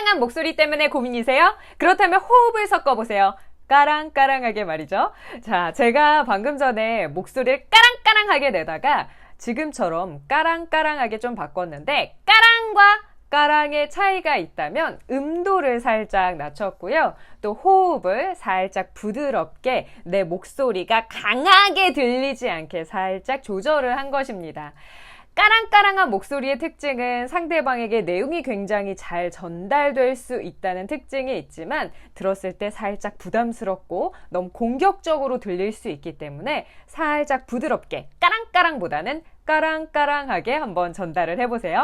까랑까랑한 목소리 때문에 고민이세요? 그렇다면 호흡을 섞어보세요. 까랑까랑하게 말이죠. 자, 제가 방금 전에 목소리를 까랑까랑하게 내다가 지금처럼 까랑까랑하게 좀 바꿨는데 까랑과 까랑의 차이가 있다면 음도를 살짝 낮췄고요. 또 호흡을 살짝 부드럽게 내 목소리가 강하게 들리지 않게 살짝 조절을 한 것입니다. 까랑까랑한 목소리의 특징은 상대방에게 내용이 굉장히 잘 전달될 수 있다는 특징이 있지만 들었을 때 살짝 부담스럽고 너무 공격적으로 들릴 수 있기 때문에 살짝 부드럽게 까랑까랑보다는 까랑까랑하게 한번 전달을 해보세요.